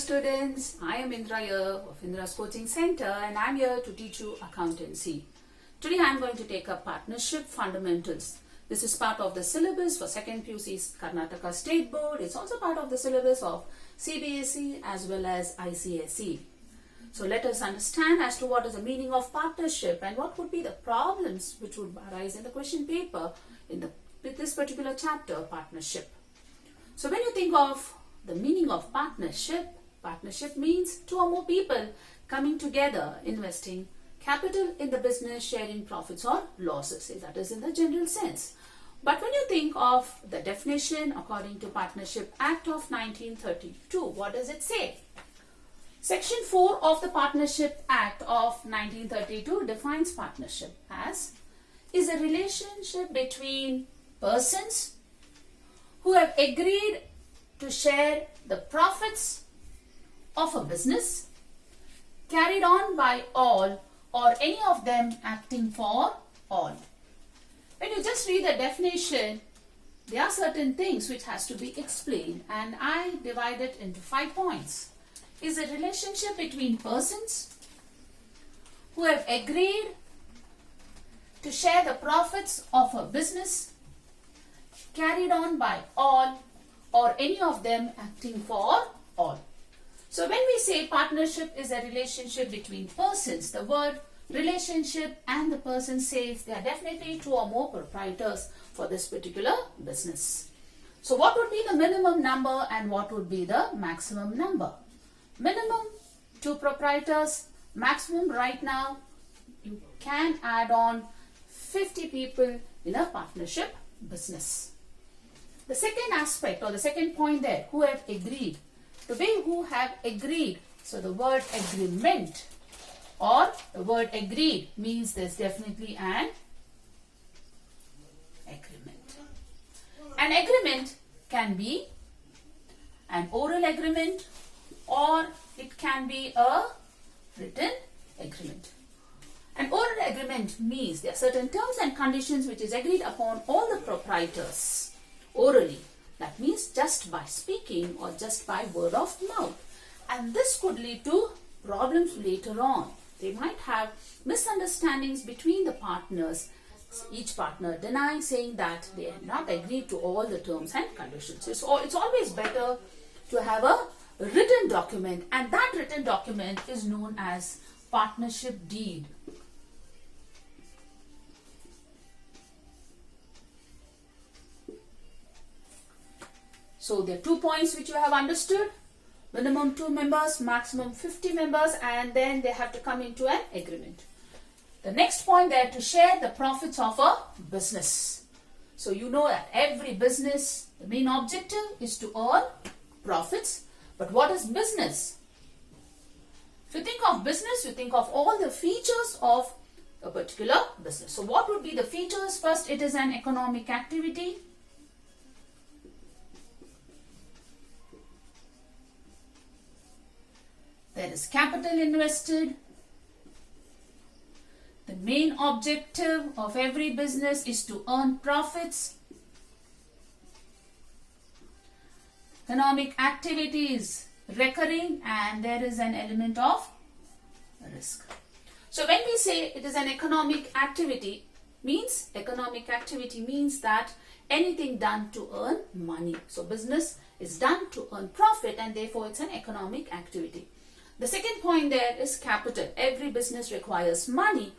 students, I am Indra here of Indra's Coaching Center and I am here to teach you accountancy. Today I am going to take up partnership fundamentals. This is part of the syllabus for 2nd PUC's Karnataka State Board. It's also part of the syllabus of CBSE as well as ICSE. So let us understand as to what is the meaning of partnership and what would be the problems which would arise in the question paper with this particular chapter, partnership. So when you think of the meaning of partnership, partnership means two or more people coming together, investing capital in the business, sharing profits or losses. That is in the general sense. But when you think of the definition according to Partnership Act of 1932, what does it say? Section 4 of the Partnership Act of 1932 defines partnership as is a relationship between persons who have agreed to share the profits of a business carried on by all or any of them acting for all. When you just read the definition, there are certain things which has to be explained and I divide it into 5 points. Is a relationship between persons who have agreed to share the profits of a business carried on by all or any of them acting for all. So when we say partnership is a relationship between persons, the word relationship and the person says there are definitely two or more proprietors for this particular business. So what would be the minimum number and what would be the maximum number? Minimum 2 proprietors, maximum right now you can add on 50 people in a partnership business. The second aspect or the second point there, who have agreed. The way who have agreed, so the word agreement or the word agreed means there's definitely an agreement. An agreement can be an oral agreement or it can be a written agreement. An oral agreement means there are certain terms and conditions which is agreed upon all the proprietors orally. That means just by speaking or just by word of mouth. And this could lead to problems later on. They might have misunderstandings between the partners. Each partner denying, saying that they have not agreed to all the terms and conditions. It's always better to have a written document, and that written document is known as partnership deed. So there are 2 points which you have understood. Minimum 2 members, maximum 50 members, and then they have to come into an agreement. The next point there, to share the profits of a business. So you know that every business, the main objective is to earn profits. But what is business? If you think of business, you think of all the features of a particular business. So what would be the features? First, it is an economic activity. There is capital invested. The main objective of every business is to earn profits. Economic activity is recurring and there is an element of risk. So when we say it is an economic activity means that anything done to earn money. So business is done to earn profit and therefore it's an economic activity. The second point there is capital. Every business requires money.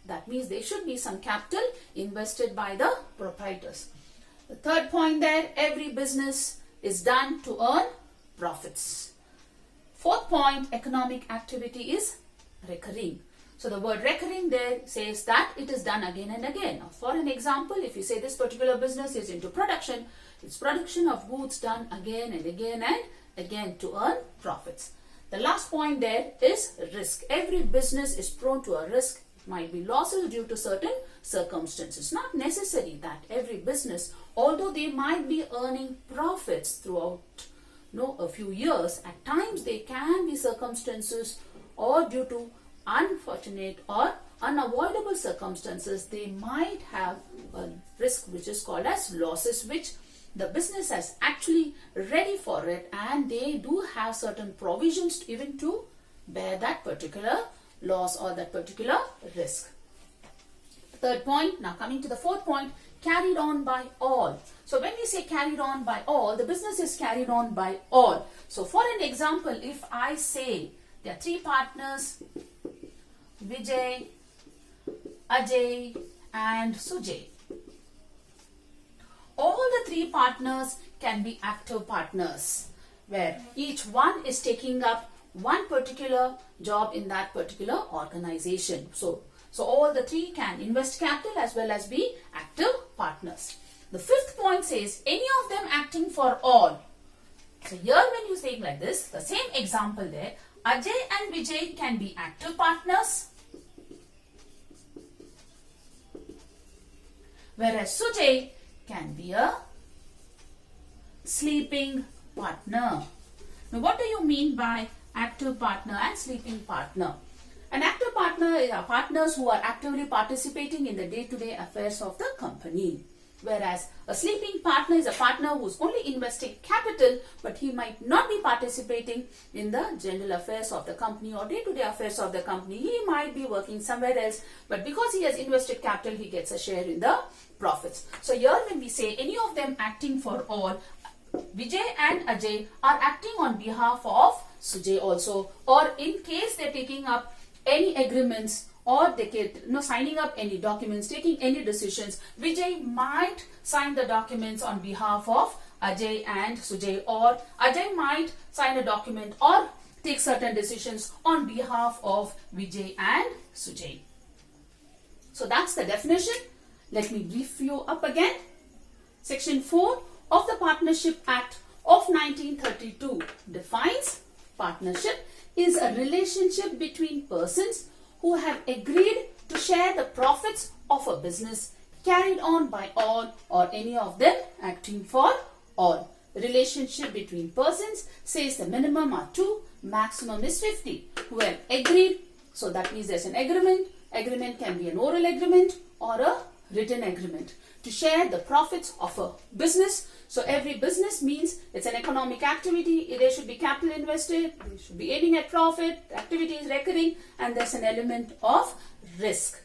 That means there should be some capital invested by the proprietors. The third point there, every business is done to earn profits. Fourth point, economic activity is recurring. So the word recurring there says that it is done again and again. Now, for an example, if you say this particular business is into production, it's production of goods done again and again and again to earn profits. The last point there is risk. Every business is prone to a risk. It might be losses due to certain circumstances. Not necessary that every business, although they might be earning profits throughout a few years, at times there can be circumstances or due to unfortunate or unavoidable circumstances, they might have a risk which is called as losses, which the business is actually ready for it, and they do have certain provisions even to bear that particular loss or that particular risk. Third point. Now coming to the fourth point, carried on by all. So when we say carried on by all, the business is carried on by all. So for an example, if I say there are three partners, Vijay, Ajay and Sujay. All the three partners can be active partners, where each one is taking up one particular job in that particular organization. So all the three can invest capital as well as be active partners. The fifth point says any of them acting for all. So here when you say like this, the same example there, Ajay and Vijay can be active partners, whereas Sujay can be a sleeping partner. Now what do you mean by active partner and sleeping partner? An active partner are partners who are actively participating in the day-to-day affairs of the company. Whereas a sleeping partner is a partner who's only investing capital, but he might not be participating in the general affairs of the company or day-to-day affairs of the company. He might be working somewhere else, but because he has invested capital, he gets a share in the profits. So here when we say any of them acting for all, Vijay and Ajay are acting on behalf of Sujay also, or in case they're taking up any agreements or they get signing up any documents, taking any decisions, Vijay might sign the documents on behalf of Ajay and Sujay, or Ajay might sign a document or take certain decisions on behalf of Vijay and Sujay. So that's the definition. Let me brief you up again. Section 4 of the Partnership Act of 1932 defines partnership is a relationship between persons who have agreed to share the profits of a business carried on by all or any of them acting for all. The relationship between persons says the minimum are 2, maximum is 50, who have agreed. So that means there's an agreement. Agreement can be an oral agreement or a written agreement to share the profits of a business. So every business means it's an economic activity. There should be capital invested, they should be aiming at profit, activity is recurring, and there's an element of risk.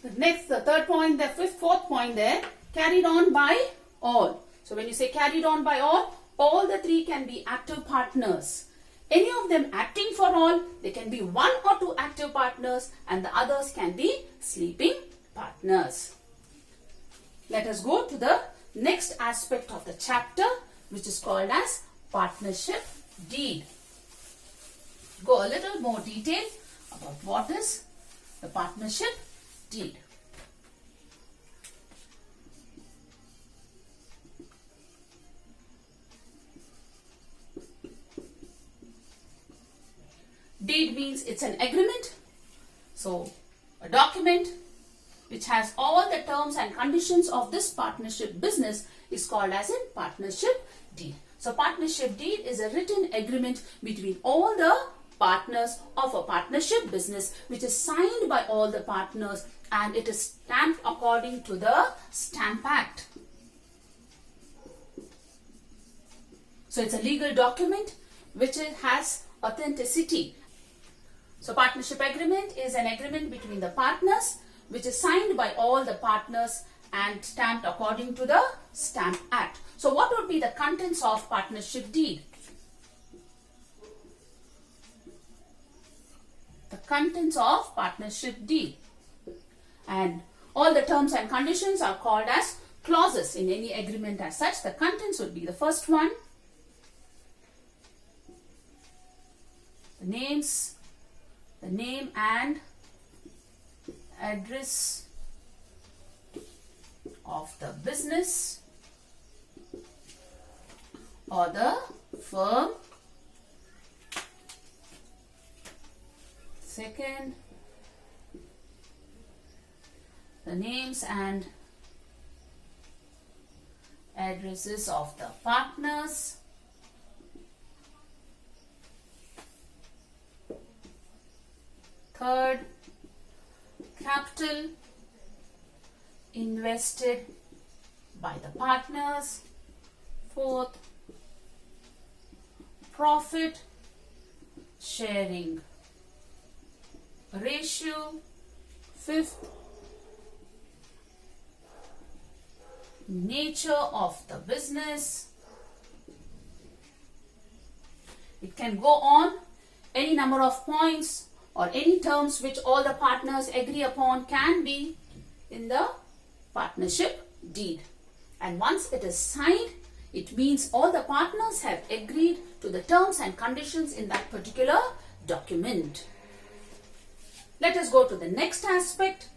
The third point, the fourth point there, carried on by all. So when you say carried on by all the three can be active partners. Any of them acting for all, they can be 1 or 2 active partners, and the others can be sleeping partners. Let us go to the next aspect of the chapter, which is called as partnership deed. Go a little more detail about what is the partnership deed. Deed means it's an agreement. So a document which has all the terms and conditions of this partnership business is called as a partnership deed. So partnership deed is a written agreement between all the partners of a partnership business, which is signed by all the partners, and it is stamped according to the Stamp Act. So it's a legal document which has authenticity. So partnership agreement is an agreement between the partners which is signed by all the partners and stamped according to the Stamp Act. So what would be the contents of partnership deed? The contents of partnership deed. And all the terms and conditions are called as clauses in any agreement as such. The contents would be the first one, the name and address of the business or the firm. Second, the names and addresses of the partners. Third, capital invested by the partners. Fourth, profit sharing ratio. Fifth, nature of the business. It can go on any number of points or any terms which all the partners agree upon can be in the partnership deed. And once it is signed, it means all the partners have agreed to the terms and conditions in that particular document. Let us go to the next aspect.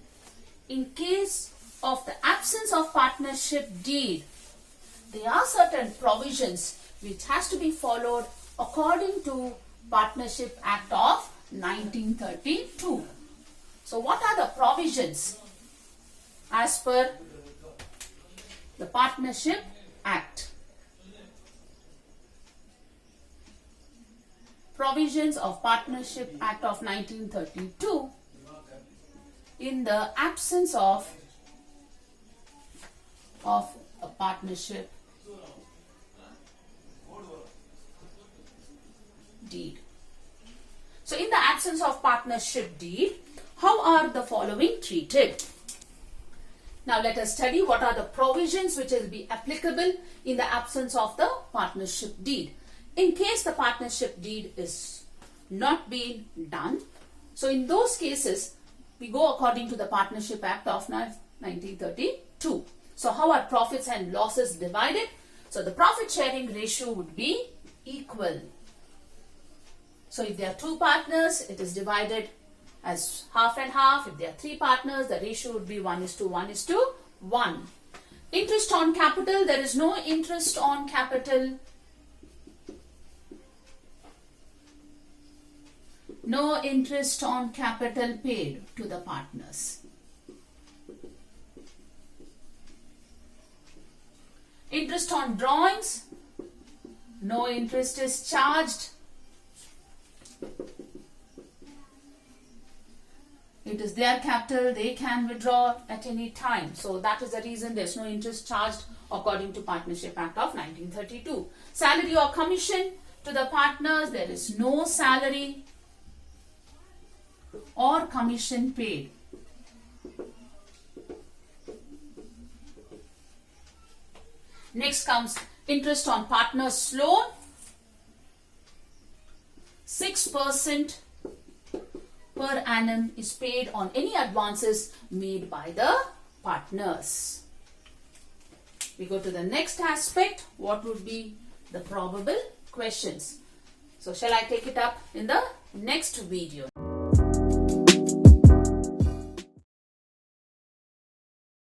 In case of the absence of partnership deed, there are certain provisions which has to be followed according to Partnership Act of 1932. So what are the provisions as per the Partnership Act? Provisions of Partnership Act of 1932. In the absence of a partnership deed. So in the absence of partnership deed, how are the following treated? Now let us study what are the provisions which will be applicable in the absence of the partnership deed. In case the partnership deed is not being done, so in those cases we go according to the Partnership Act of 1932. So how are profits and losses divided? So the profit sharing ratio would be equal. So if there are two partners, it is divided as half and half. If there are three partners, the ratio would be 1:1:1. Interest on capital, there is no interest on capital. No interest on capital paid to the partners. Interest on drawings, no interest is charged. It is their capital, they can withdraw at any time. So that is the reason there is no interest charged according to Partnership Act of 1932. Salary or commission to the partners, there is no salary or commission paid. Next comes interest on partners' loan. 6% per annum is paid on any advances made by the partners. We go to the next aspect. What would be the probable questions? So shall I take it up in the next video?